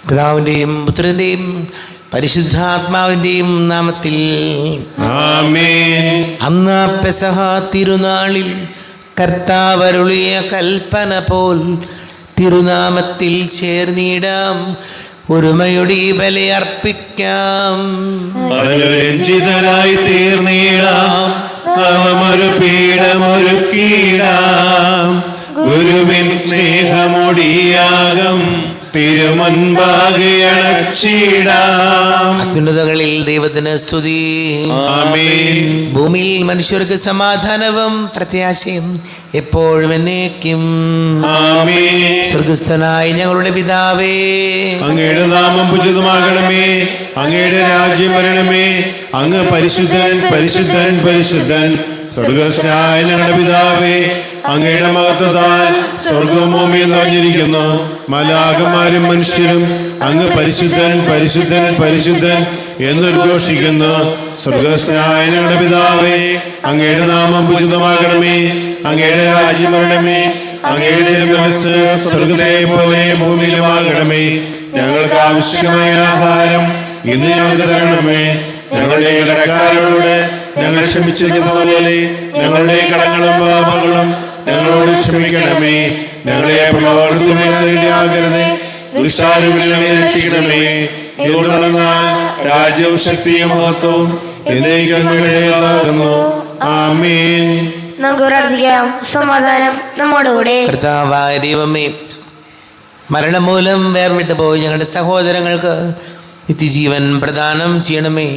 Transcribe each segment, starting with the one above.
പിതാവിൻ്റെയും പുത്രൻ്റെയും പരിശുദ്ധാത്മാവിൻ്റെയും നാമത്തിൽ ആമേൻ. അന്ന് പെസഹ തിരുനാളിൽ കർത്താവ് അരുളിയ കൽപ്പന പോൽ തിരുനാമത്തിൽ ചേർന്നിടാം, ഒരുമയുടെ ബലി അർപ്പിക്കാം. രഞ്ജിതരായി തീർന്നിടാം, അവമൊരു പീഠമൊരുക്കിടാം. ഗുരുവിൻ സ്നേഹമൊടിയാകം തിരുമുൻപാകെ അണച്ചിടാം. അത്യുന്നതങ്ങളിൽ ദൈവത്തിന് സ്തുതി. ആമേൻ. ഭൂമിയിൽ മനുഷ്യർക്ക് സമാധാനവും പ്രത്യാശയും എപ്പോഴും എന്നേക്കും. ആമേൻ. സ്വർഗസ്ഥനായ ഞങ്ങളുടെ പിതാവേ, അങ്ങയുടെ നാമം പൂജിതമാകണമേ, അങ്ങയുടെ രാജ്യം വരണമേ. അങ്ങ് പരിശുദ്ധൻ പരിശുദ്ധൻ പരിശുദ്ധൻ. സ്വർഗസ്ഥനായ ഞങ്ങളുടെ പിതാവേ, അങ്ങയുടെ മഹത്വത്താൽ സ്വർഗവും ഭൂമിയും നിറഞ്ഞിരിക്കുന്നു. മാലാഖമാരും മനുഷ്യരും അങ്ങ് പരിശുദ്ധൻ പരിശുദ്ധൻ പരിശുദ്ധൻ എന്നുദ്ഘോഷിക്കുന്നു. സ്വർഗസ്ഥനായ ഞങ്ങളുടെ പിതാവേ, അങ്ങയുടെ നാമം പൂജിതമാകണമേ, അങ്ങയുടെ രാജ്യം വരണമേ. അങ്ങയുടെ തിരുമനസ്സ് സ്വർഗ്ഗത്തിലെ പോലെ ഭൂമിയിലുമാകണമേ. ഞങ്ങൾക്ക് ആവശ്യമായ ആഹാരം ഇന്ന് ഞങ്ങൾക്ക് തരണമേ. ഞങ്ങളുടെ കടക്കാരോട് ഞങ്ങൾ ക്ഷമിച്ചിരിക്കുന്ന പോലെ ഞങ്ങളുടെ കടങ്ങളും പാപങ്ങളും ഞങ്ങളോട് ക്ഷമിക്കണമേ. ഞങ്ങളെ പ്രലോഭനത്തിലാകരുതേ, ദുഷ്ടാരൂപികളെ രക്ഷിക്കണമേ. എന്തുകൊണ്ടെന്നാൽ രാജ്യവും ശക്തിയും മഹത്വവും എന്നേക്കും അങ്ങയുടേതാകുന്നു. ആമേൻ. നമുക്ക് പ്രാർത്ഥിക്കാം. സമാധാനം നമ്മോടുകൂടെ. കർത്താവായ ദൈവമേ, മരണം മൂലം വേർവിട്ട് പോയി ഞങ്ങളുടെ സഹോദരങ്ങൾക്ക് നിത്യജീവൻ പ്രദാനം ചെയ്യണമേ.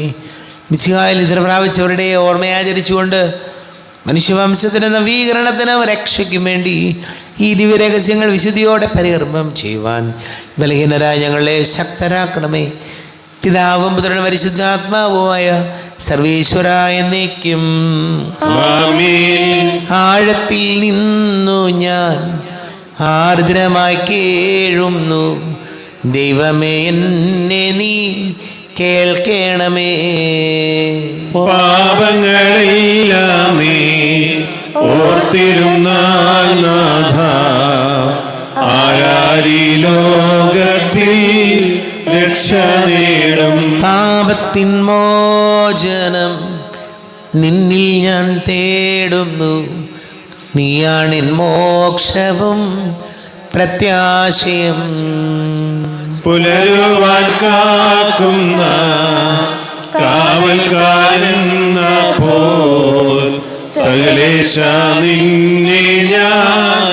മിശിഹായിൽ നിദ്ര പ്രാപിച്ചവരുടെ ഓർമ്മയാചരിച്ചുകൊണ്ട് മനുഷ്യവംശത്തിൻ്റെ നവീകരണത്തിന് രക്ഷയ്ക്കും വേണ്ടി ഈ ദിവ്യരഹസ്യങ്ങൾ വിശുദ്ധിയോടെ പരികർമ്മം ചെയ്യുവാൻ ബലഹീനരായ ഞങ്ങളെ ശക്തരാക്കണമേ. പിതാവും പുത്രനും പരിശുദ്ധാത്മാവുമായ സർവേശ്വരായ എന്നേക്കും. ആമേൻ. ആഴത്തിൽ നിന്നു ഞാൻ ആർദ്രമായി കേഴുന്നു, ദൈവമേ എന്നെ നീ കേൾക്കണമേ. പാപങ്ങളെല്ലാം നീ ഓർത്തിരുന്നാൽ നാഥ, ആരാരീ ലോകത്തിൽ രക്ഷ നേടും. പാപത്തിൻ മോചനം നിന്നിൽ ഞാൻ തേടുന്നു, നീയാണെൻ മോക്ഷവും പ്രത്യാശയും. പുലരുവാൻ കാക്കുന്ന കാവൽക്കാരെന്ന പോൽ സകലേശ നിന്നെ ഞാൻ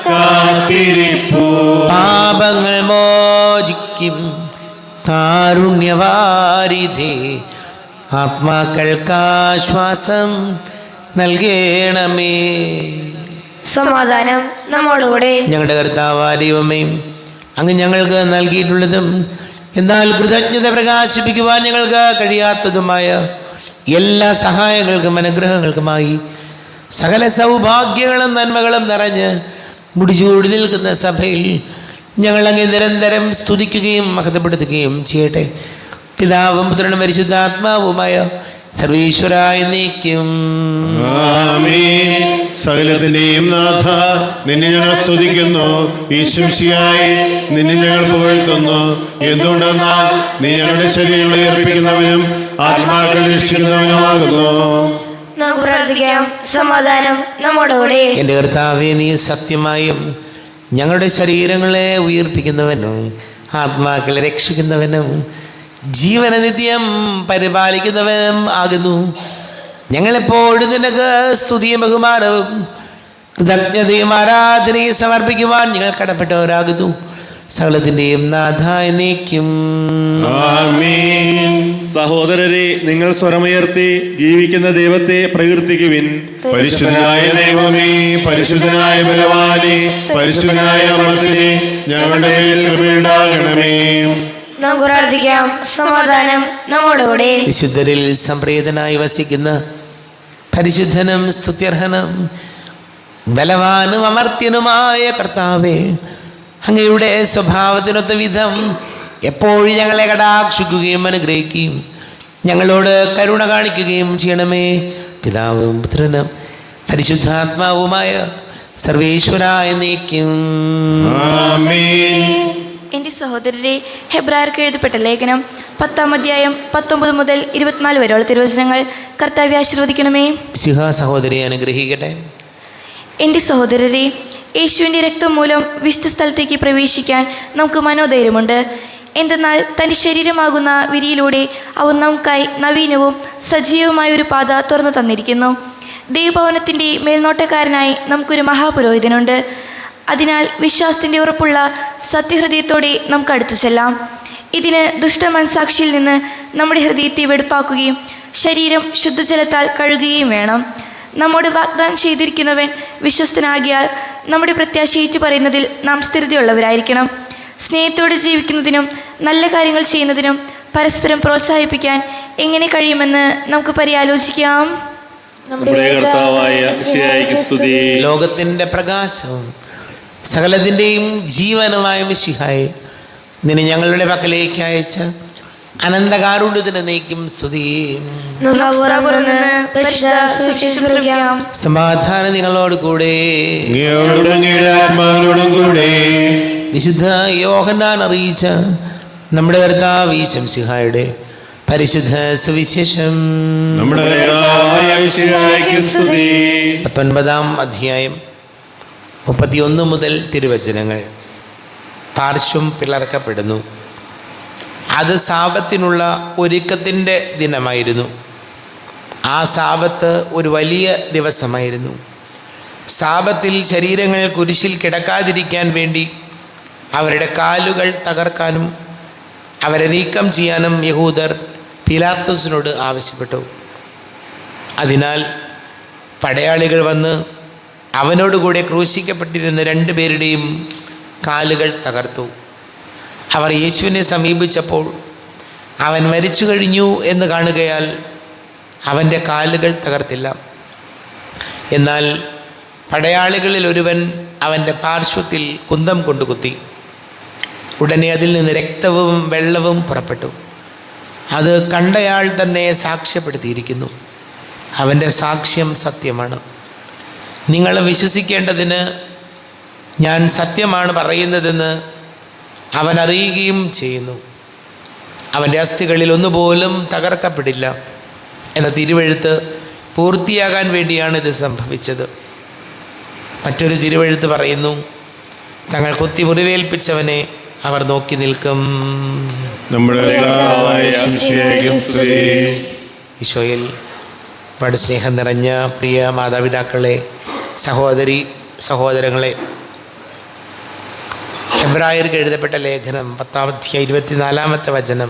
കാത്തിരിപ്പൂ. പാപങ്ങൾ മോചിക്കും കാരുണ്യവാരിധേ, ആത്മാക്കൾക്കാശ്വാസം നൽകണമേ. സമാധാനം നമ്മോടുകൂടെ. ഞങ്ങളുടെ കർത്താവായ ദൈവമേ, അങ്ങ് ഞങ്ങൾക്ക് നൽകിയിട്ടുള്ളതും എന്നാൽ കൃതജ്ഞത പ്രകാശിപ്പിക്കുവാൻ ഞങ്ങൾക്ക് കഴിയാത്തതുമായ എല്ലാ സഹായങ്ങൾക്കും അനുഗ്രഹങ്ങൾക്കുമായി സകല സൗഭാഗ്യങ്ങളും നന്മകളും നിറഞ്ഞ് മുടിചൂടി നിൽക്കുന്ന സഭയിൽ ഞങ്ങളങ്ങ് നിരന്തരം സ്തുതിക്കുകയും മഹത്വപ്പെടുത്തുകയും ചെയ്യട്ടെ. പിതാവും പുത്രനും പരിശുദ്ധാത്മാവുമായ സർവീശ്വരായ എന്നേക്കും. ആമേൻ. സകലത്തിന്റെയും നാഥ, നിന്നെ ഞങ്ങൾ സ്തുതിക്കുന്നു. ഈശ്വസിയായി നിന്നെ ഞങ്ങൾ പുകഴ്ത്തുന്നു. എന്തുകൊണ്ടെന്നാൽ നീ ഞങ്ങളുടെ ശരീരങ്ങളെ ഉയർപ്പിക്കുന്നവനും ആത്മാക്കളെ രക്ഷിക്കുന്നവനുമാകുന്നു. നമുക്ക് പ്രാർത്ഥിക്കാം. സമാധാനം നമ്മോടുകൂടെ. എൻ്റെ കർത്താവേ, നീ സത്യമായും ഞങ്ങളുടെ ശരീരങ്ങളെ ഉയർപ്പിക്കുന്നവനും ആത്മാക്കളെ രക്ഷിക്കുന്നവനും ജീവന നിത്യം പരിപാലിക്കുന്നവനും ആകുന്നു. ഞങ്ങളെപ്പോഴും നിനക്ക് സ്തുതിയും ബഹുമാനവും കൃതജ്ഞതയും ആരാധനയും സമർപ്പിക്കുവാൻ ഞങ്ങൾ കടപ്പെട്ടവരാകുന്നു. സകലത്തിൻ്റെയും നാഥ എന്നേക്കും. ആമേൻ. സഹോദരരെ, നിങ്ങൾ സ്വരമുയർത്തി ജീവിക്കുന്ന ദൈവത്തെ പ്രകീർത്തിക്കുവിൻ. പരിശുദ്ധനായ ദൈവമേ, പരിശുദ്ധനായ ബലവാനേ, പരിശുദ്ധനായ അമർത്തിനെ ഞങ്ങളുടെ മേൽ കൃപയുണ്ടാകണമേ. നമുക്ക് പ്രാർത്ഥിക്കാം. സമാധാനം നമ്മോടുകൂടെ. വിശുദ്ധരിൽ സംപ്രീതനായി വസിക്കുന്ന പരിശുദ്ധനും സ്തുത്യർഹനും ബലവാനും അമർത്യനുമായ കർത്താവേ, അങ്ങയുടെ സ്വഭാവത്തിനൊത്ത വിധം എപ്പോഴും ഞങ്ങളെ കടാക്ഷിക്കുകയും അനുഗ്രഹിക്കുകയും ഞങ്ങളോട് കരുണ കാണിക്കുകയും ചെയ്യണമേ. പിതാവും പുത്രനും പരിശുദ്ധാത്മാവുമായ സർവേശ്വരായ എന്നേക്കും. ആമേൻ. എൻ്റെ സഹോദരരെ, ഹെബ്രായർക്ക് എഴുതപ്പെട്ട ലേഖനം 10-ാം അധ്യായം 19 മുതൽ 24 വരെയുള്ള തിരുവചനങ്ങൾ കർത്താവെ ആശീർവദിക്കണമേ. സിഹ സഹോദരിയെ അനുഗ്രഹിക്കട്ടെ. എൻ്റെ സഹോദരരെ, യേശുവിൻ്റെ രക്തം മൂലം വിശുദ്ധ സ്ഥലത്തേക്ക് പ്രവേശിക്കാൻ നമുക്ക് മനോധൈര്യമുണ്ട്. എന്തെന്നാൽ തൻ്റെ ശരീരമാകുന്ന വിരിയിലൂടെ അവൻ നമുക്കായി നവീനവും സജീവമായ ഒരു പാത തുറന്നു തന്നിരിക്കുന്നു. ദൈവഭവനത്തിൻ്റെ മേൽനോട്ടക്കാരനായി നമുക്കൊരു മഹാപുരോഹിതനുണ്ട്. അതിനാൽ വിശ്വാസത്തിൻ്റെ ഉറപ്പുള്ള സത്യഹൃദയത്തോടെ നമുക്ക് അടുത്തു ചെല്ലാം. ഇതിന് ദുഷ്ടമനസാക്ഷിയിൽ നിന്ന് നമ്മുടെ ഹൃദയത്തെ വെടുപ്പാക്കുകയും ശരീരം ശുദ്ധജലത്താൽ കഴുകുകയും വേണം. നമ്മോട് വാഗ്ദാനം ചെയ്തിരിക്കുന്നവൻ വിശ്വസ്തനാകിയാൽ നമ്മുടെ പ്രത്യാശയിച്ചു പറയുന്നതിൽ നാം സ്ഥിരതയുള്ളവരായിരിക്കണം. സ്നേഹത്തോടെ ജീവിക്കുന്നതിനും നല്ല കാര്യങ്ങൾ ചെയ്യുന്നതിനും പരസ്പരം പ്രോത്സാഹിപ്പിക്കാൻ എങ്ങനെ കഴിയുമെന്ന് നമുക്ക് പര്യാലോചിക്കാം. നമ്മുടെ കർത്താവായ മിശിഹായ്ക്ക് സ്തുതി. ലോകത്തിൻ്റെ പ്രകാശവും സകലത്തിൻ്റെയും ജീവനുമായ മിശിഹായെ, നിന്നെ ഞങ്ങളുടെ പക്കലേക്ക് അയച്ച അനന്തകാരുണ്യത്തിന് നീക്കും സ്തുതി. സമാധാനം നിങ്ങളോട് കൂടെ. ആത്മാവിനോടും കൂടെ. വിശുദ്ധ യോഹന്നാൻ അറിയിച്ച നമ്മുടെ കർത്താവ് ഈശോ മിശിഹായുടെ പരിശുദ്ധ സുവിശേഷം. നമ്മുടെ കർത്താവായ മിശിഹായ്ക്ക് സ്തുതി. 19-ാം അധ്യായം 31 മുതൽ തിരുവചനങ്ങൾ. പാർശ്വം പിളർക്കപ്പെടുന്നു. അത് സാബത്തിനുള്ള ഒരുക്കത്തിൻ്റെ ദിനമായിരുന്നു. ആ സാബത്ത് ഒരു വലിയ ദിവസമായിരുന്നു. സാബത്തിൽ ശരീരങ്ങൾ കുരിശിൽ കിടക്കാതിരിക്കാൻ വേണ്ടി അവരുടെ കാലുകൾ തകർക്കാനും അവരെ നീക്കം ചെയ്യാനും യഹൂദർ പിലാത്തോസിനോട് ആവശ്യപ്പെട്ടു. അതിനാൽ പടയാളികൾ വന്ന് അവനോടുകൂടെ ക്രൂശിക്കപ്പെട്ടിരുന്ന 2 പേരുടെയും കാലുകൾ തകർത്തു. അവർ യേശുവിനെ സമീപിച്ചപ്പോൾ അവൻ മരിച്ചു കഴിഞ്ഞു എന്ന് കാണുകയാൽ അവൻ്റെ കാലുകൾ തകർത്തില്ല. എന്നാൽ പടയാളികളിൽ ഒരുവൻ അവൻ്റെ പാർശ്വത്തിൽ കുന്തം കൊണ്ട് കുത്തി. ഉടനെ അതിൽ നിന്ന് രക്തവും വെള്ളവും പുറപ്പെട്ടു. അത് കണ്ടയാൾ തന്നെ സാക്ഷ്യപ്പെടുത്തിയിരിക്കുന്നു. അവൻ്റെ സാക്ഷ്യം സത്യമാണ്. നിങ്ങൾ വിശ്വസിക്കേണ്ടതിന് ഞാൻ സത്യമാണ് പറയുന്നതെന്ന് അവൻ അറിയുകയും ചെയ്യുന്നു. അവൻ്റെ അസ്ഥികളിൽ ഒന്നുപോലും തകർക്കപ്പെടില്ല എന്ന തിരുവെഴുത്ത് പൂർത്തിയാകാൻ വേണ്ടിയാണ് ഇത് സംഭവിച്ചത്. മറ്റൊരു തിരുവെഴുത്ത് പറയുന്നു, തങ്ങൾ കുത്തി മുറിവേൽപ്പിച്ചവനെ അവർ നോക്കി നിൽക്കും. നമ്മുടെ കർത്താവായ മിശിഹായ്ക്ക് സ്തുതി. ഈശോയിൽ ഒരുപാട് സ്നേഹം നിറഞ്ഞ പ്രിയ മാതാപിതാക്കളെ, സഹോദരങ്ങളെ, ഹെബ്രായർക്ക് എഴുതപ്പെട്ട ലേഖനം 10-ാം അധ്യായം 24-ാമത്തെ വചനം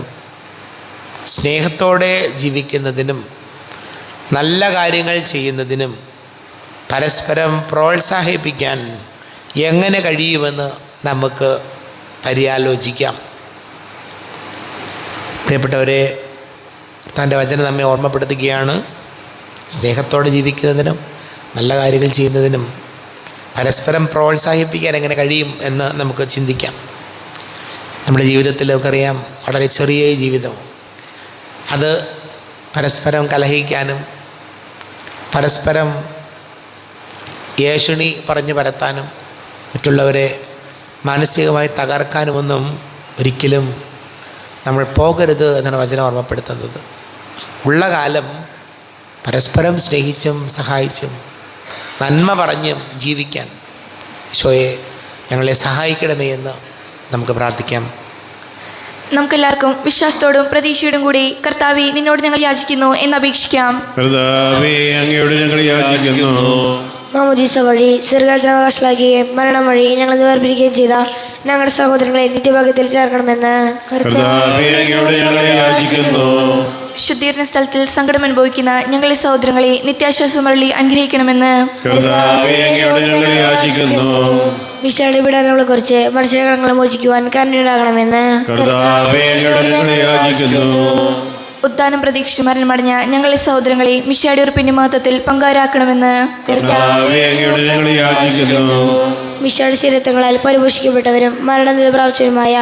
സ്നേഹത്തോടെ ജീവിക്കുന്നതിനും നല്ല കാര്യങ്ങൾ ചെയ്യുന്നതിനും പരസ്പരം പ്രോത്സാഹിപ്പിക്കാൻ എങ്ങനെ കഴിയുമെന്ന് നമുക്ക് പര്യാലോചിക്കാം. പ്രിയപ്പെട്ടവരെ, തൻ്റെ വചനം നമ്മെ ഓർമ്മപ്പെടുത്തുകയാണ്. സ്നേഹത്തോടെ ജീവിക്കുന്നതിനും നല്ല കാര്യങ്ങൾ ചെയ്യുന്നതിനും പരസ്പരം പ്രോത്സാഹിപ്പിക്കാൻ എങ്ങനെ കഴിയും എന്ന് നമുക്ക് ചിന്തിക്കാം. നമ്മുടെ ജീവിതത്തിൽ നമുക്കറിയാം, വളരെ ചെറിയ ജീവിതം, അത് പരസ്പരം കലഹിക്കാനും പരസ്പരം ഏഷണി പറഞ്ഞു പരത്താനും മറ്റുള്ളവരെ മാനസികമായി തകർക്കാനുമൊന്നും ഒരിക്കലും നമ്മൾ പോകരുത് എന്നാണ് വചനം ഓർമ്മപ്പെടുത്തുന്നത്. ഉള്ള കാലം പരസ്പരം സ്നേഹിച്ചും സഹായിച്ചും നന്മ പറഞ്ഞും ജീവിക്കാൻ ഈശോയെ ഞങ്ങളെ സഹായിക്കണമേ എന്ന് നമുക്ക് പ്രാർത്ഥിക്കാം. നമുക്കെല്ലാവർക്കും വിശ്വാസത്തോടും പ്രതീക്ഷയോടും കൂടി കർത്താവേ, നിന്നോട് ഞങ്ങൾ യാചിക്കുന്നു എന്ന് അപേക്ഷിക്കാം. കർത്താവേ, അങ്ങയോട് ഞങ്ങൾ യാചിക്കുന്നു. മാമോദീസ വഴി സ്വർഗ്ഗാവകാശികളാക്കുകയും മരണം വഴി ഞങ്ങൾ വേർപിരിക്കുകയും ചെയ്ത ഞങ്ങളുടെ സഹോദരങ്ങളെ നിത്യഭാഗ്യത്തിൽ ചേർക്കണമെന്ന് കർത്താവേ, അങ്ങയോട് ഞങ്ങൾ യാചിക്കുന്നു. ശുദ്ധീകരണ സ്ഥലത്തിൽ സങ്കടം അനുഭവിക്കുന്ന ഞങ്ങളെ സഹോദരങ്ങളെ നിത്യാശ്വാസമരളി അനുഗ്രഹിക്കണമെന്ന് കർത്താവേ, അങ്ങയോട് ഞങ്ങൾ യാചിക്കുന്നു. വിശാല പീഡനങ്ങളെ കുറിച്ച് മനുഷ്യകളെ മോചിക്കുവാൻ കരുണയുണ്ടാകണമെന്ന് കർത്താവേ, അങ്ങയോട് ഞങ്ങൾ യാചിക്കുന്നു. ഉദ്ധാനം പ്രതീക്ഷിച്ച് മരണമടഞ്ഞ ഞങ്ങളെ സഹോദരങ്ങളെ മിശിഹായുടെ ഉറപ്പിന്റെ മഹത്വത്തിൽ പങ്കാരാക്കണമെന്ന് കർത്താവേ, അങ്ങയോട് ഞങ്ങൾ യാചിക്കുന്നു. മിശിഹായുടെ ശരീരങ്ങളാൽ പരിപോഷിക്കപ്പെട്ടവരും മരണം പ്രാപിച്ചവരുമായ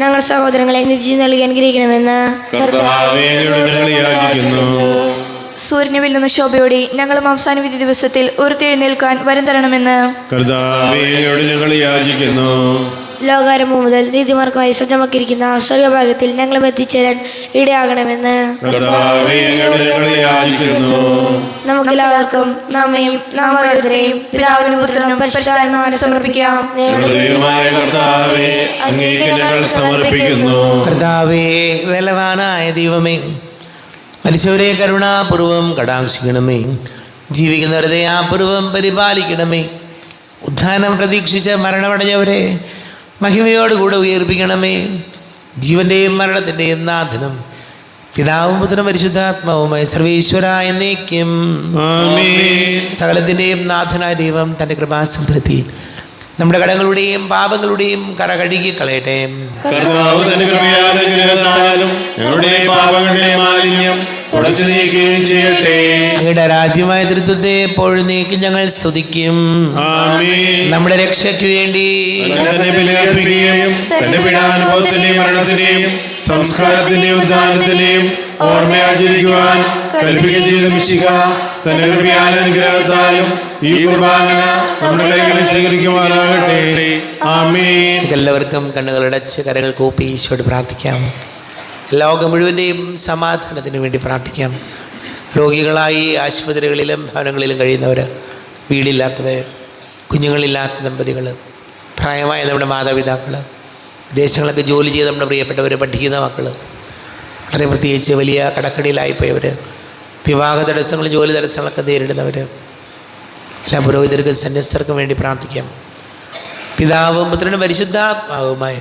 ഞങ്ങളുടെ സഹോദരങ്ങളെ നിശ്ചയം നൽകി അനുഗ്രഹിക്കണമെന്ന് കർത്താവേ, അങ്ങയോട് ഞങ്ങൾ യാചിക്കുന്നു. സൂര്യനെ വെല്ലുന്ന ശോഭയോടെ ഞങ്ങളും അവസാന വിധി ദിവസത്തിൽ ഉയർത്തെഴുന്നേൽക്കാൻ വരം തരണമെന്ന് കർത്താവേ, അങ്ങയോട് ഞങ്ങൾ യാചിക്കുന്നു. ലോകാരംഭം മുതൽ നീതിമാർഗമായി സജ്ജമാക്കിയിരിക്കുന്ന സ്വർഗഭാഗ്യത്തിൽ ഞങ്ങളും എത്തിച്ചേരാൻ ഇടയാകണമെന്ന് കർത്താവേ, അങ്ങയുടെ ഞങ്ങളെ യാചിക്കുന്നു. നമുക്കെല്ലാവർക്കും നമ്മയും നാം ഓരോരുത്തരെയും പിതാവിനും പുത്രനും പരിശുദ്ധാത്മാവിനും സമർപ്പിക്കാം. ഞങ്ങളുടെ ദൈവമായ കർത്താവേ, അങ്ങേക്ക് ഞങ്ങൾ സമർപ്പിക്കുന്നു. കർത്താവേ, ബലവാനായ ദൈവമേ, മരിച്ചവരെ കരുണാപൂർവം കടാക്ഷിക്കണമേ. ജീവിക്കുന്നവരെ ദയാപൂർവം പരിപാലിക്കണമേ. ഉത്ഥാനം പ്രതീക്ഷിച്ച് മരണമടഞ്ഞവരെ മഹിമയോടുകൂടെ ഉയർപ്പിക്കണമേ. ജീവന്റെയും മരണത്തിൻ്റെയും നാഥനും പിതാവും പുത്രനും പരിശുദ്ധാത്മാവുമായ സർവേശ്വര എന്നേക്കും ആമേൻ. സകലത്തിൻ്റെയും നാഥനായ ദൈവം തൻ്റെ കൃപാസമുദ്രത്തിൽ നമ്മുടെ കടങ്ങളുടെയും പാപങ്ങളുടെയും കറ കഴുകി കളയട്ടെ. കർത്താവ് തന്റെ കൃപയാലും അനുഗ്രഹത്താലും ഞങ്ങളുടെ പാപങ്ങളുടെ മാലിന്യം തുടച്ചു നീക്കുകയും ചെയ്യട്ടെ. അങ്ങയുടെ ആരാധ്യമായ തൃത്വത്തെ എപ്പോഴും നീക്കി ഞങ്ങൾ സ്തുതിക്കും. ആമേൻ. നമ്മുടെ രക്ഷയ്ക്ക് വേണ്ടി തന്നെ ബലിയർപ്പിക്കുകയും തന്റെ പീഡാനുഭവത്തിന്റെയും മരണത്തിന്റെയും സംസ്കാരത്തിന്റെയും ഉദ്ധാനത്തിന്റെയും ഓർമ്മയാചരിക്കുവാൻ കൽപ്പിക്കുകയും ചെയ്ത മിശിഹ തന്റെ കൃപയാലും അനുഗ്രഹത്താലും ഈ കുർബാന നമ്മുടെ കൈകളിൽ സ്വീകരിക്കുവാനാകട്ടെ. ആമേൻ. എല്ലാവർക്കും കണ്ണുകളടച്ച് കരകൾ കൂപ്പി ഈശോയോട് പ്രാർത്ഥിക്കാം. ലോകം മുഴുവൻ്റെയും സമാധാനത്തിന് വേണ്ടി പ്രാർത്ഥിക്കാം. രോഗികളായി ആശുപത്രികളിലും ഭവനങ്ങളിലും കഴിയുന്നവർ, വീടില്ലാത്തവർ, കുഞ്ഞുങ്ങളില്ലാത്ത ദമ്പതികൾ, പ്രായമായ നമ്മുടെ മാതാപിതാക്കൾ, വിദേശങ്ങളൊക്കെ ജോലി ചെയ്ത് നമ്മുടെ പ്രിയപ്പെട്ടവർ, പഠിക്കുന്ന മക്കൾ, വളരെ പ്രത്യേകിച്ച് വലിയ കടക്കണിയിലായിപ്പോയവർ, വിവാഹ തടസ്സങ്ങളും ജോലി തടസ്സങ്ങളൊക്കെ നേരിടുന്നവർ, എല്ലാ പുരോഹിതർക്കും സന്യസ്തർക്കും വേണ്ടി പ്രാർത്ഥിക്കാം. പിതാവും പുത്രനും പരിശുദ്ധാത്മാവുമായ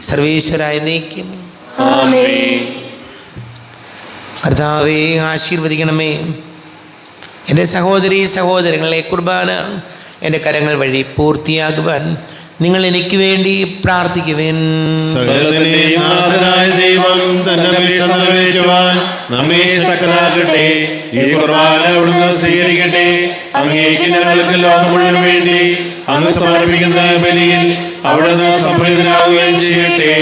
സർവേശ്വരായ എന്നേക്കും കർത്താവേ, ആശീർവദിക്കണമേ. എൻ്റെ സഹോദരീ സഹോദരങ്ങളെ, കുർബാന എൻ്റെ കരങ്ങൾ വഴി പൂർത്തിയാകുവാൻ നിങ്ങൾ എനിക്ക് വേണ്ടി പ്രാർത്ഥിക്കുവേൻ. സകലത്തിന്റെയും നാഥനായ ദൈവം തന്റെ അഭിഷ്ടം നിറവേറ്റുവാൻ നമ്മെ ശക്തരാക്കട്ടെ. ഈ കുർബാന അവിടുന്ന് സ്വീകരിക്കട്ടെ. അങ്ങേക്ക് ഞങ്ങൾക്ക് ലോകം മുഴുവൻ വേണ്ടി അങ്ങ് സമർപ്പിക്കുന്ന ബലിയിൽ അവിടുന്ന് സംപ്രീതനാവുകയും ചെയ്യട്ടെ.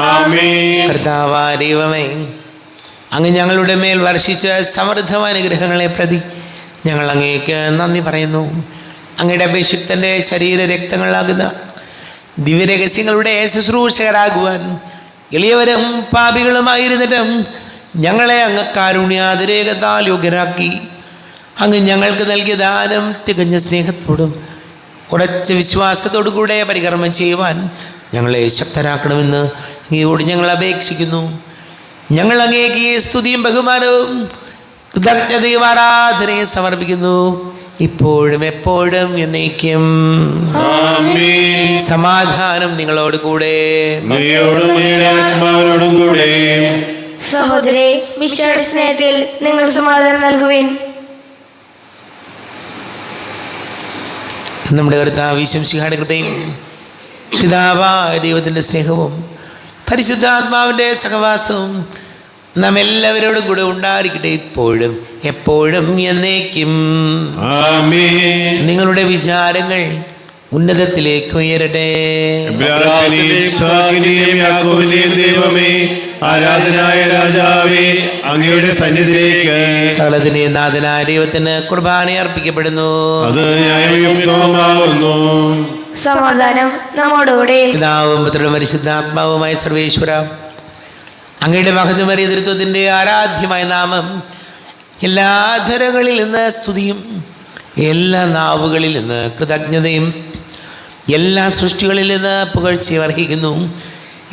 ആമേൻ. കർത്താവായ ദൈവമേ, അങ്ങ് ഞങ്ങളുടെ മേൽ വർഷിച്ച സമൃദ്ധമായ അനുഗ്രഹങ്ങളെ പ്രതി ഞങ്ങൾ അങ്ങേക്ക് നന്ദി പറയുന്നു. അങ്ങയുടെ അഭിഷിക്തൻ്റെ ശരീര രക്തങ്ങളാകുന്ന ദിവ്യരഹസ്യങ്ങളുടെ ശുശ്രൂഷകരാകുവാൻ എളിയവരും പാപികളുമായിരുന്നിട്ടും ഞങ്ങളെ അങ്ങ് കാരുണ്യാതിരേകത്താൽ യോഗ്യരാക്കി. അങ്ങ് ഞങ്ങൾക്ക് നൽകിയ ദാനം തികഞ്ഞ സ്നേഹത്തോടും ഉറച്ച വിശ്വാസത്തോടു കൂടെ പരികർമ്മം ചെയ്യുവാൻ ഞങ്ങളെ ശക്തരാക്കണമെന്ന് അങ്ങയോട് ഞങ്ങൾ അപേക്ഷിക്കുന്നു. ഞങ്ങൾ അങ്ങേക്ക് സ്തുതിയും ബഹുമാനവും കൃതജ്ഞതയും ആരാധനയും സമർപ്പിക്കുന്നു, ഇപ്പോഴും എപ്പോഴും എന്നേക്കും. ആമേൻ. സമാധാനം നിങ്ങളോട് കൂടെ. അങ്ങയോടും അങ്ങയുടെ ആത്മാവിനോടും കൂടെ. സഹോദരേ, മിശിഹായുടെ സ്നേഹത്തിൽ നിങ്ങൾ സമാധാനം നൽകുവിൻ. നമ്മുടെ കർത്താവ് ഈശോമിശിഹായുടെ കൃപയും പിതാവായ ദൈവത്തിൻ്റെ സ്നേഹവും പരിശുദ്ധാത്മാവിൻ്റെ സഹവാസവും നാം എല്ലാവരോടും കൂടെ ഉണ്ടായിരിക്കട്ടെ, ഇപ്പോഴും എപ്പോഴും എന്നേക്കും. ആമേൻ. നിങ്ങളുടെ വിചാരങ്ങൾ ഉന്നതത്തിലേക്ക് ഉയരട്ടെ. ഇബ്രാഹിമിനെയും ഇസ്ഹാക്കിനെയും യാക്കോബിനെയും ദൈവമേ, ആരാധനായ രാജാവേ, അങ്ങയുടെ സന്നിധിയിലേക്ക് സകലത്തിനെയും നാഥനായ ദൈവത്തിന് കുർബാന അർപ്പിക്കപ്പെടുന്നു. അത് ന്യായയുക്തവുമാകുന്നു. സമാധാനം നമ്മോടുകൂടെ. പിതാവും പുത്രനും പരിശുദ്ധാത്മാവുമായ സർവേശ്വര, അങ്ങയുടെ മഹത്വമേറിയ തൃത്വത്തിൻ്റെ ആരാധ്യമായ നാമം എല്ലാ ധരങ്ങളിൽ നിന്ന് സ്തുതിയും എല്ലാ നാവുകളിൽ നിന്ന് കൃതജ്ഞതയും എല്ലാ സൃഷ്ടികളിൽ നിന്ന് പുകഴ്ചയും അർഹിക്കുന്നു.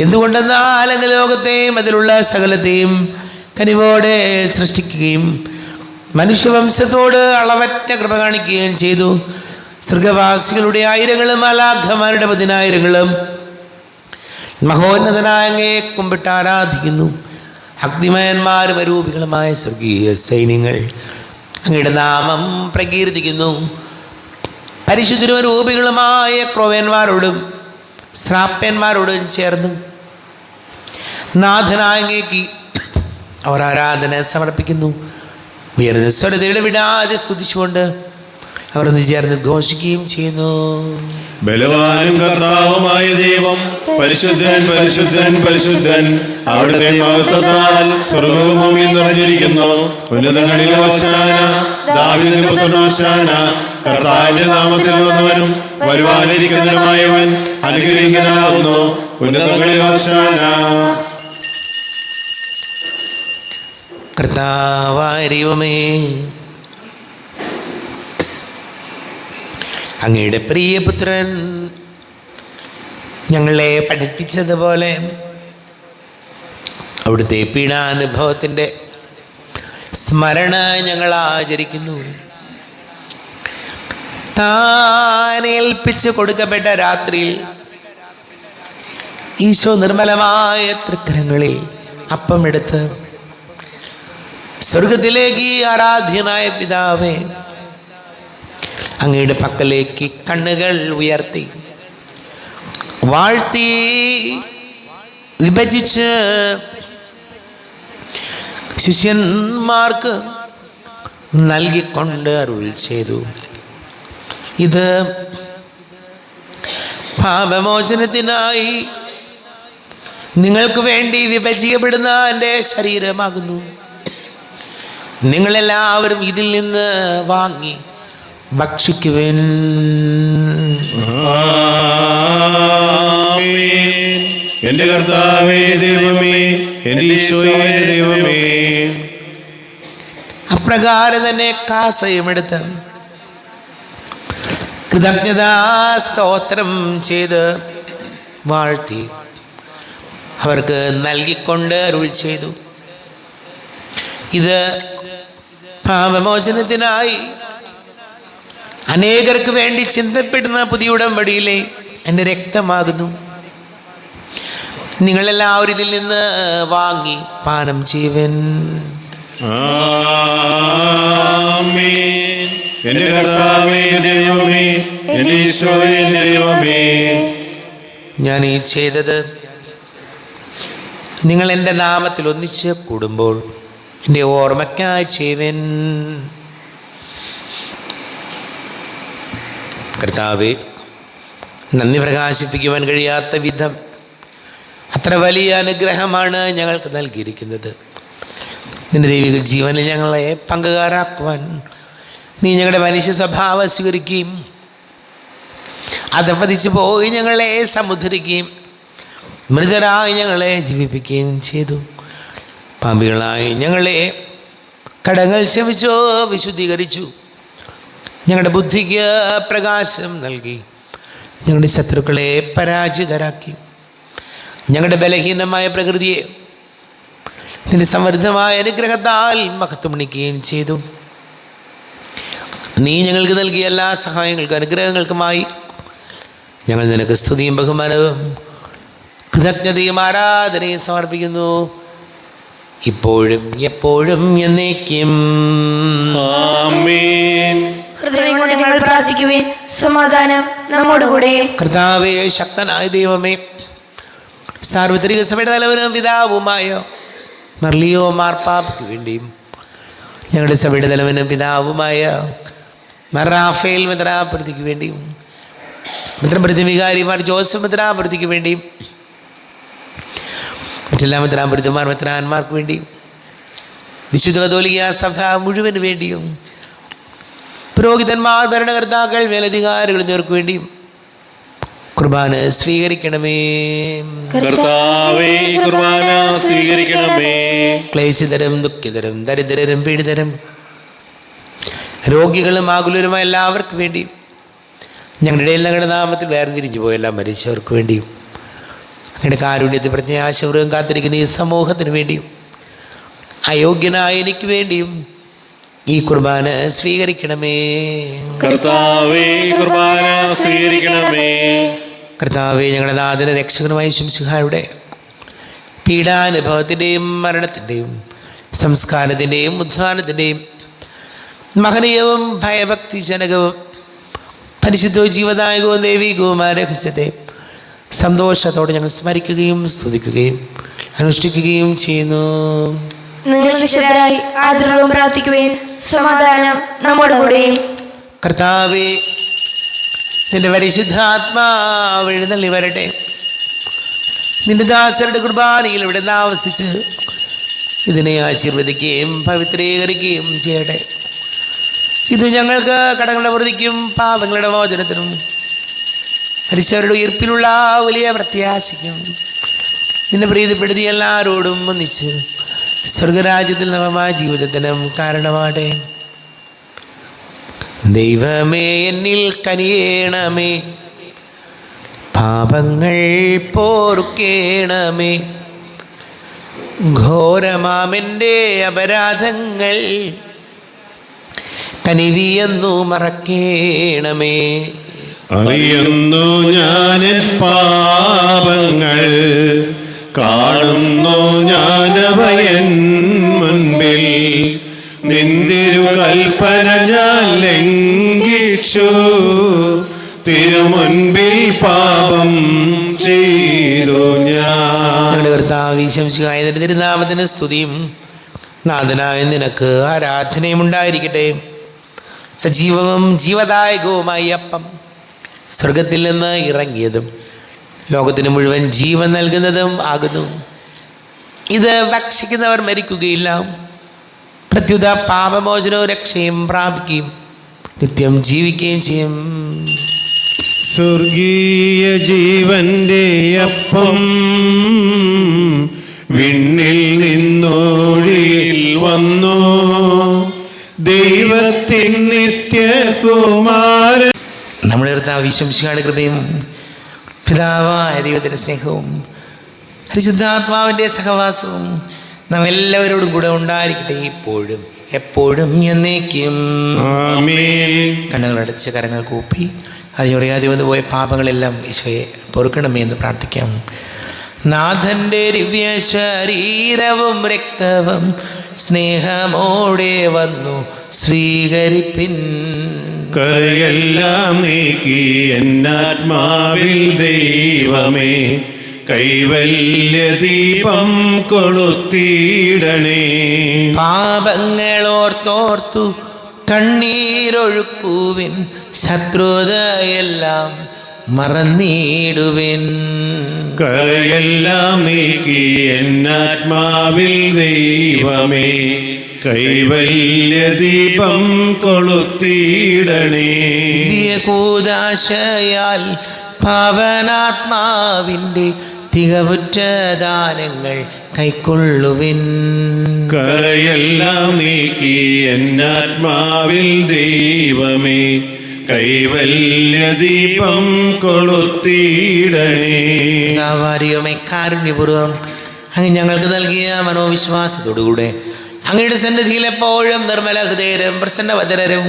എന്തുകൊണ്ടെന്നാൽ അങ്ങ് ലോകത്തെയും അതിലുള്ള സകലത്തെയും കനിവോടെ സൃഷ്ടിക്കുകയും മനുഷ്യവംശത്തോട് അളവറ്റ കൃപ കാണിക്കുകയും ചെയ്തു. സ്വർഗവാസികളുടെ ആയിരങ്ങളും മാലാഖമാരുടെ 10,000ങ്ങളും മഹോന്നതനായ അങ്ങയെ കുമ്പിട്ട് ആരാധിക്കുന്നു. അഗ്നിമയന്മാരും അരൂപികളുമായ സ്വർഗീയ സൈന്യങ്ങൾ അങ്ങയുടെ നാമം പ്രകീർത്തിക്കുന്നു. പരിശുദ്ധരും അരൂപികളുമായ ക്രോവന്മാരോടും ശ്രാപ്യന്മാരോടും ചേർന്ന് നാഥനായ അങ്ങേക്ക് അവർ ആരാധന സമർപ്പിക്കുന്നു. ഉയർന്ന സ്വരതയുടെ വിടാതെ സ്തുതിച്ചുകൊണ്ട് അവർ ഒന്ന് ചേർന്ന് ഘോഷിക്കുകയും ചെയ്യുന്നു. ബലവാനും കർത്താവുമായ ദൈവം, പരിശുദ്ധൻ പരിശുദ്ധൻ പരിശുദ്ധൻ, അവിടുത്തെ മഹത്വത്താൽ സ്വർഗ്ഗവും ഭൂമിയും നിറഞ്ഞിരിക്കുന്നു. ഉന്നതങ്ങളിൽ ഹോശാന, ദാവീദിന്റെ പുത്രൻ ഹോശാന. കർത്താവിന്റെ നാമത്തിൽ വന്നവനും വരുവാനിരിക്കുന്നവനുമായവൻ അനുഗ്രഹീതനാകുന്നു. ഉന്നതങ്ങളിൽ ഹോശാന. കർത്താവായ ദൈവമേ, അങ്ങയുടെ പ്രിയപുത്രൻ ഞങ്ങളെ പഠിപ്പിച്ചതുപോലെ അവിടുത്തെ പീഡാനുഭവത്തിൻ്റെ സ്മരണ ഞങ്ങൾ ആചരിക്കുന്നു. താൻ ഏൽപ്പിച്ച് കൊടുക്കപ്പെട്ട രാത്രിയിൽ ഈശോ നിർമ്മലമായ തൃക്കരങ്ങളിൽ അപ്പമെടുത്ത് സ്വർഗത്തിലേക്ക് ആരാധ്യനായ പിതാവേ, അങ്ങയുടെ പക്കലേക്ക് കണ്ണുകൾ ഉയർത്തി വാഴ്ത്തി വിഭജിച്ച് ശിഷ്യന്മാർക്ക് നൽകിക്കൊണ്ട് അരുൾ ചെയ്തു. ഇത് പാപമോചനത്തിനായി നിങ്ങൾക്ക് വേണ്ടി വിഭജിക്കപ്പെടുന്ന എൻ്റെ ശരീരമാകുന്നു. നിങ്ങളെല്ലാവരും ഇതിൽ നിന്ന് വാങ്ങി ഭക്ഷിക്കുവിൻ. എന്റെ കർത്താവേ ദൈവമേ, എന്റെ ഈശോയേ എന്റെ ദൈവമേ. അപ്രകാരം തന്നെ കാസയുമെടുത്ത് കൃതജ്ഞതാ സ്തോത്രം ചെയ്ത് വാഴ്ത്തി അവർക്ക് നൽകിക്കൊണ്ട് അരുൾ ചെയ്തു. ഇത് പാപമോചനത്തിനായി അനേകർക്ക് വേണ്ടി ചിന്തപ്പെടുന്ന പുതിയ ഉടമ്പടിയിലെ എൻ്റെ രക്തമാകുന്നു. നിങ്ങളെല്ലാവരും ഇതിൽ നിന്ന് വാങ്ങി പാനം ചെയ്യുവൻ. എന്റെ കർത്താവേ ദൈവമേ, എന്റെ ഈശോയേ എന്റെ ദൈവമേ. ഞാൻ ഈ ചെയ്തത് നിങ്ങൾ എൻ്റെ നാമത്തിൽ ഒന്നിച്ച് കൂടുമ്പോൾ എൻ്റെ ഓർമ്മയ്ക്കായി ചെയ്യുവൻ. കർത്താവേ, നന്ദി പ്രകാശിപ്പിക്കുവാൻ കഴിയാത്ത വിധം അത്ര വലിയ അനുഗ്രഹമാണ് ഞങ്ങൾക്ക് നൽകിയിരിക്കുന്നത്. നിന്റെ ദൈവിക ജീവനിൽ ഞങ്ങളെ പങ്കുകാരാക്കുവാൻ നീ ഞങ്ങളുടെ മനുഷ്യ സ്വഭാവം സ്വീകരിക്കുകയും അധപതിച്ചു പോയി ഞങ്ങളെ സമുദ്ധരിക്കുകയും മൃതരായി ഞങ്ങളെ ജീവിപ്പിക്കുകയും ചെയ്തു. പാപികളായി ഞങ്ങളെ കടങ്ങൾ ക്ഷമിച്ചോ വിശുദ്ധീകരിച്ചു. ഞങ്ങളുടെ ബുദ്ധിക്ക് പ്രകാശം നൽകി ഞങ്ങളുടെ ശത്രുക്കളെ പരാജിതരാക്കി. ഞങ്ങളുടെ ബലഹീനമായ പ്രകൃതിയെ നിന്റെ സമൃദ്ധമായ അനുഗ്രഹത്താൽ മഹത്വമണിക്കുകയും ചെയ്തു. നീ ഞങ്ങൾക്ക് നൽകിയ എല്ലാ സഹായങ്ങൾക്കും അനുഗ്രഹങ്ങൾക്കുമായി ഞങ്ങൾ നിനക്ക് സ്തുതിയും ബഹുമാനവും കൃതജ്ഞതയും ആരാധനയും സമർപ്പിക്കുന്നു, ഇപ്പോഴും എപ്പോഴും എന്നേക്കും. ആമേൻ. ഹൃദയം കൊണ്ട് നിങ്ങൾ പ്രാർത്ഥിക്കുവിൻ. സമാധാനം നമ്മോടുകൂടെ. കർത്താവേ, ശക്തനായ ദൈവമേ, സാർവത്രിക സഭയുടെ തലവനും പിതാവുമായ മർലിയോ മാർപ്പാപ്പയ്ക്ക് വേണ്ടിയും ഞങ്ങളുടെ സഭയുടെ തലവനും പിതാവുമായ റാഫേൽ മെത്രാപ്പൊലീത്തയ്ക്ക് വേണ്ടിയും മെത്രാപ്പൊലീത്ത വികാരിമാർ ജോസഫ് മെത്രാപ്പൊലീത്തയ്ക്ക് വേണ്ടിയും മറ്റെല്ലാ മെത്രാപ്പൊലീത്തമാർ മെത്രാന്മാർക്ക് വേണ്ടിയും വിശുദ്ധ കത്തോലിക്കാ സഭ മുഴുവന് വേണ്ടിയും പുരോഹിതന്മാർ, ഭരണകർത്താക്കൾ, മേലധികാരികൾ എന്നിവർക്ക് വേണ്ടിയും കുർബാന സ്വീകരിക്കണമേ. കർത്താവേ, കുർബാന സ്വീകരിക്കണമേ. ക്ലേശിതരും ദുഃഖിതരും ദരിദ്രരും പീഡിതരും രോഗികളും ആകുലരുമായ എല്ലാവർക്കും വേണ്ടിയും ഞങ്ങളുടെ ഇടയിൽ ഞങ്ങളുടെ നാമത്തിൽ വേർതിരിഞ്ഞു പോയ എല്ലാ മരിച്ചവർക്ക് വേണ്ടിയും ഞങ്ങളുടെ കാരുണ്യത്തിൽ പ്രത്യാശപൂർവ്വം കാത്തിരിക്കുന്ന ഈ സമൂഹത്തിന് വേണ്ടിയും അയോഗ്യനായ എനിക്ക് വേണ്ടിയും ഈ കുർബാന സ്വീകരിക്കണമേ. കർത്താവേ, കുർബാന സ്വീകരിക്കണമേ. കർത്താവേ, ഞങ്ങളുടെ നാഥന രക്ഷകനുമായ ശംസിഹായുടെ പീഡാനുഭവത്തിൻ്റെയും മരണത്തിൻ്റെയും സംസ്കാരത്തിൻ്റെയും ഉദ്ധാനത്തിൻ്റെയും മഹനീയവും ഭയഭക്തിജനകവും പരിശുദ്ധവും ജീവദായകവും ദൈവികവുമായ രഹസ്യത്തെ സന്തോഷത്തോടെ ഞങ്ങൾ സ്മരിക്കുകയും സ്തുതിക്കുകയും അനുഷ്ഠിക്കുകയും ചെയ്യുന്നു. നിങ്ങൾ വിശുദ്ധരായി ആദരവും പ്രാർത്ഥിക്കുവേൻ. സമാധാനം നമ്മോടുകൂടെ. കർത്താവേ, നിന്റെ പരിശുദ്ധാത്മാവ് എഴുന്നള്ളി വരട്ടെ. നിന്റെ ദാസരുടെ കുർബാനയിൽ ഇവിടെ താമസിച്ച് ഇതിനെ ആശീർവദിക്കുകയും പവിത്രീകരിക്കുകയും ചെയ്യട്ടെ. ഇത് ഞങ്ങൾക്ക് കടങ്ങളുടെ വൃത്തിക്കും പാപങ്ങളുടെ മോചനത്തിനും മരിച്ചവരുടെ ഉയർപ്പിലുള്ള വലിയ പ്രത്യാശയ്ക്കും നിന്നെ പ്രീതിപ്പെടുത്തി എല്ലാവരോടും ഒന്നിച്ച് സ്വർഗരാജ്യത്തിൽ നവമായ ജീവിതത്തിനും കാരണമാട്ടെ. ദൈവമേ എന്നിൽ കനിയേണമേ, പാപങ്ങൾ പോർക്കേണമേ, ഘോരമാമെൻ്റെ അപരാധങ്ങൾ കനിവിയെന്നു മറക്കേണമേ. അറിയുന്നു ഞാനെൻ പാപങ്ങൾ, കാണുന്നു ഞാനവയൻ മുൻപിൽ. നിന്തിരു കൽപ്പന ഞാൻ ലംഘിച്ചു, തിരുമുൻപിൽ പാപം ചെയ്തു ഞാൻ. കർത്താവ് ഈശോമിശിഹായുടെ തിരുനാമത്തിന് സ്തുതിയും നാഥനായ നിനക്ക് ആരാധനയും ഉണ്ടായിരിക്കട്ടെ. സജീവവും ജീവദായകവുമായി അപ്പം സ്വർഗത്തിൽ നിന്ന് ഇറങ്ങിയതും ലോകത്തിന് മുഴുവൻ ജീവൻ നൽകുന്നതും ആകുന്നു. ഇത് ഭക്ഷിക്കുന്നവർ മരിക്കുകയില്ല, പ്രത്യുത പാപമോചനവും രക്ഷയും പ്രാപിക്കുകയും നിത്യം ജീവിക്കുകയും ചെയ്യും. സ്വർഗീയ ജീവന്റെ അപ്പം വിണ്ണിൽ നിന്നൊഴിയിൽ വന്നു, ദൈവത്തിൻ നിത്യകുമാരൻ. നമ്മുടെ കർത്താവ് ഈശോമിശിഹായുടെ കൃപയും പിതാവായ ദൈവത്തിൻ്റെ സ്നേഹവും പരിശുദ്ധാത്മാവിൻ്റെ സഹവാസവും നാം എല്ലാവരോടും കൂടെ ഉണ്ടായിരിക്കട്ടെ, ഇപ്പോഴും എപ്പോഴും എന്നേക്കും. ആമേൻ. കണ്ണുകളടച്ച് കരങ്ങൾ കൂപ്പി അറിയാതെ വന്നു പോയ പാപങ്ങളെല്ലാം ഈശോയെ പൊറുക്കണമേ എന്ന് പ്രാർത്ഥിക്കാം. നാഥൻ്റെ ദിവ്യ ശരീരവും രക്തവും സ്നേഹമോടെ വന്നു സ്വീകരിപ്പിൻ. കരയെല്ലാം നീക്കി എന്നാത്മാവിൽ ദൈവമേ, കൈവല്യ ദീപം കൊളുത്തിയിടണേ. പാപങ്ങളോർത്തോർത്തു കണ്ണീരൊഴുക്കുവിൻ, ശത്രുതയെല്ലാം മറന്നിടുവിൻ. കരയെല്ലാം നീക്കി എന്നാത്മാവിൽ ദൈവമേ, കൈവല്യ ദീപം കൊളുത്തിയിടണേ. കൂദാശയാൽ പാവനാത്മാവിൻ്റെ തികവുറ്റ ദാനങ്ങൾ കൈക്കൊള്ളുവിൻ. കരയെല്ലാം നീക്കി എന്നാത്മാവിൽ ദൈവമേ, കൈവല്യ ദീപം കൊളുത്തിയിടണേ. കാരുണ്യപൂർവ്വം അങ്ങ് ഞങ്ങൾക്ക് നൽകിയ മനോവിശ്വാസത്തോടുകൂടെ അങ്ങയുടെ സന്നിധിയിൽ എപ്പോഴും നിർമ്മല ഹൃദയരും പ്രസന്നവദനരും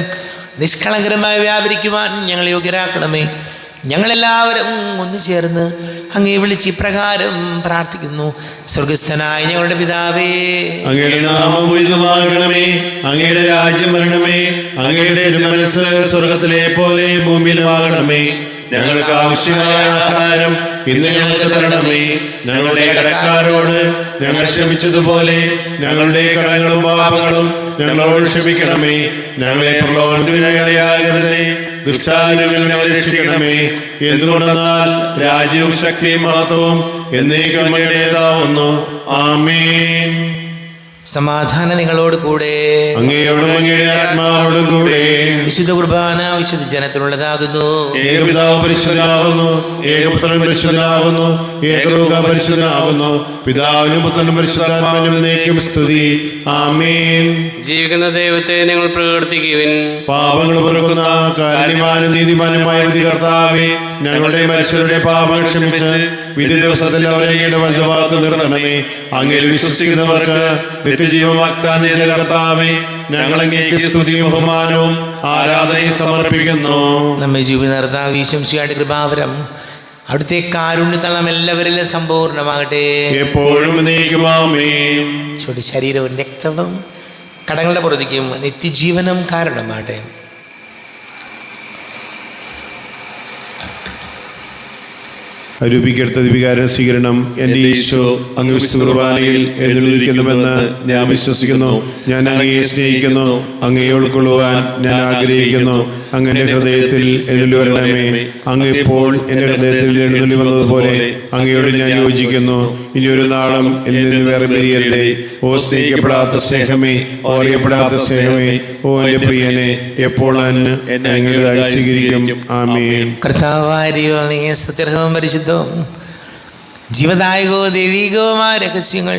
നിഷ്കളങ്കരമായി വ്യാപരിക്കുവാൻ ഞങ്ങൾ യോഗ്യരാക്കണമേ. ഞങ്ങളെല്ലാവരും ഒന്നു ചേർന്ന് അങ്ങേ വിളിച്ച് ഇപ്രകാരം പ്രാർത്ഥിക്കുന്നു. സ്വർഗസ്ഥനായ ഞങ്ങളുടെ പിതാവേ, അങ്ങയുടെ നാമം ഉന്നതമാകണമേ, അങ്ങയുടെ രാജ്യം വരണമേ, അങ്ങയുടെ തിരുമനസ്സ് സ്വർഗത്തിലെ പോലെ ഭൂമിയിലുമാകണമേ. ഞങ്ങൾക്ക് ആവശ്യമായ ആഹാരം ഇന്ന് ഞങ്ങൾക്ക് തരണമേ. ഞങ്ങളുടെ കടക്കാരോട് ഞങ്ങൾ ക്ഷമിച്ചതുപോലെ ഞങ്ങളുടെ കടങ്ങളും പാപങ്ങളും ഞങ്ങളോട് ക്ഷമിക്കണമേ. ഞങ്ങളെ പ്രലോഭനത്തിന് ഇടയാകരുതേ, ദുഷ്ടാനുകളെ രക്ഷിക്കണമേ. എന്തുകൊണ്ടെന്നാൽ രാജ്യവും ശക്തിയും മഹത്വവും എന്നേക്കും അങ്ങയുടേതാവുന്നു. ആമേൻ. സമാധാനം നിങ്ങളോട് കൂടെ. അങ്ങയോടും അങ്ങയുടെ ആത്മാവോടും കൂടെ. വിശുദ്ധ കുർബാന വിശുദ്ധ ജനത്തിനുള്ളതാകുന്നു. ഏകപിതാവ് പരിശുദ്ധനാകുന്നു, ഏകപുത്രൻ പരിശുദ്ധനാകുന്നു, ഏകരൂഹ പരിശുദ്ധനാകുന്നു. പിതാവിനും പുത്രനും പരിശുദ്ധാത്മാവിനും എന്നേക്കും സ്തുതി. ആമേൻ. ജീവിക്കുന്ന ദൈവത്തെ നിങ്ങൾ പ്രകീർത്തിക്കുവിൻ. പാപങ്ങൾ പൊറുക്കുന്ന കാരുണ്യവാനും നീതിമാനുമായ കർത്താവേ, ഞങ്ങളുടെ മനുഷ്യരുടെ പാപങ്ങൾ ക്ഷമിച്ച് വിധി ദിവസത്തിൽ അവരെ അങ്ങയുടെ വലതുഭാഗത്ത് നിർത്തണമേ. അങ്ങയിൽ വിശ്വസിക്കുന്നവർക്ക് നിത്യജീവൻ വാഗ്ദാനം ചെയ്ത കർത്താവേ, ഞങ്ങൾ അങ്ങേക്ക് സ്തുതിയും ബഹുമാനവും ആരാധനയും സമർപ്പിക്കുന്നു. നമ്മെ ജീവിത കർത്താവ് ഈശോമിശിഹായുടെ കൃപാവരം അവിടുത്തെ കാരുണ്യത്താൽ നാം എല്ലാവരിലും സമ്പൂർണ്ണമാകട്ടെ, എപ്പോഴും എന്നേക്കും. ആമേൻ. ശരീരവും രക്തവും കടങ്ങളുടെ പുറത്തേക്കും നിത്യജീവനം കാരണമാകട്ടെ. അരൂപിക്കെടുത്ത വികാരം സ്വീകരണം. എൻ്റെ ഈശോ അങ്ങ് വിശുദ്ധ കുർബാനയിൽ എഴുന്നള്ളിരിക്കുന്നുവെന്ന് ഞാൻ വിശ്വസിക്കുന്നു. ഞാൻ അങ്ങയെ സ്നേഹിക്കുന്നു. അങ്ങയെ ഉൾക്കൊള്ളുവാൻ ഞാൻ ആഗ്രഹിക്കുന്നു. അങ്ങ് എൻ്റെ ഹൃദയത്തിൽ എഴുന്നള്ളി വരണമേ. അങ്ങ് ഇപ്പോൾ എൻ്റെ ഹൃദയത്തിൽ എഴുന്നള്ളി വന്നതുപോലെ അങ്ങയോട് ഞാൻ യോജിക്കുന്നു. ഇനിയൊരു നാളും എന്നിൽ നിന്ന് വേറെ പിരിയരുതേ. ഓ സ്നേഹിക്കപ്പെടാത്ത സ്നേഹമേ, ഓ അറിയപ്പെടാത്ത സ്നേഹമേ, ഓ എൻ്റെ പ്രിയനെ, എപ്പോൾ ഞങ്ങളുടേതായി സ്വീകരിക്കും. ആമേൻ. കർത്താവായ ദൈവമേ, സ്തുത്യർഹവും പരിശുദ്ധവും ജീവദായകവും ദൈവികവുമായ രഹസ്യങ്ങൾ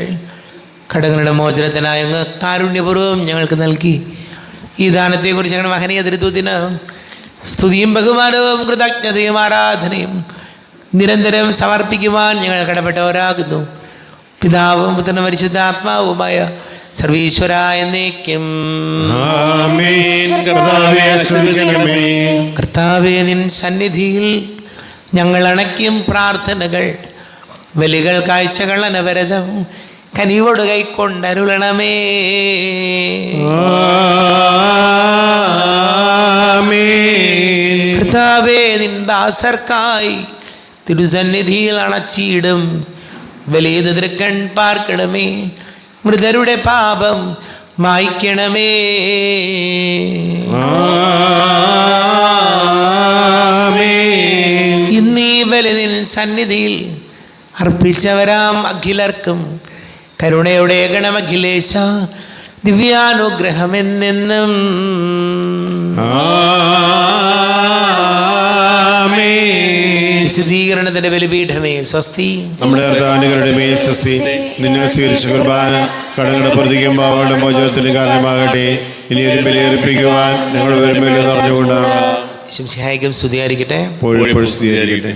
കടങ്ങളുടെ മോചനത്തിനായി അങ്ങ് കാരുണ്യപൂർവ്വം ഞങ്ങൾക്ക് നൽകി. ഈ ദാനത്തെക്കുറിച്ച് ഞങ്ങളുടെ മഹനീയ തൃത്വത്തിന് സ്തുതിയും ബഹുമാനവും കൃതജ്ഞതയും ആരാധനയും നിരന്തരം സമർപ്പിക്കുവാൻ ഞങ്ങൾ കടപ്പെട്ടവരാകുന്നു. പിതാവും പുത്രനും പരിശുദ്ധാത്മാവുമായ സർവീശ്വര എന്നേക്കും. കർത്താവേ, നിൻ സന്നിധിയിൽ ഞങ്ങൾ അണയ്ക്കും പ്രാർത്ഥനകൾ, ബലികൾ, കാഴ്ചകൾ അനവരതം കനിവോട് കൈക്കൊണ്ടരുളണമേ. കർത്താവേ, നിൻ ദാസർക്കായി തിരുസന്നിധിയിൽ അണച്ചിടും വലിയ തൃക്കൺ പാർക്കണമേ. മൃതരുടെ പാപം മായ്ക്കണമേ. ഇന്നീ ബലി നിൻ സന്നിധിയിൽ അർപ്പിച്ചവരാം അഖിലർക്കും കരുണയുടെ ഗണമഖിലേശ ദിവ്യാനുഗ്രഹമെന്നെന്നും. വിശുദ്ധീകരണത്തിന്റെ ബലിപീഠമേ സ്വസ്തി. നമ്മുടെ അർദ്ധാനുകളുടെ മേൽ സ്വസ്തി. നിന്നെ സ്വീകരിച്ച കുർബാന കടങ്ങളുടെ പ്രതിക്കും പാവങ്ങളുടെ മോചനത്തിന് കാരണമാകട്ടെ. ഇനി ഒരു ബലിയർപ്പിക്കുവാൻ ഞങ്ങൾ വരുമ്പോൾ അറിഞ്ഞുകൊണ്ടാണ്. ശംസിഹായിക്കും സ്തുതിയായിരിക്കട്ടെ. സ്തുതിയായിരിക്കട്ടെ.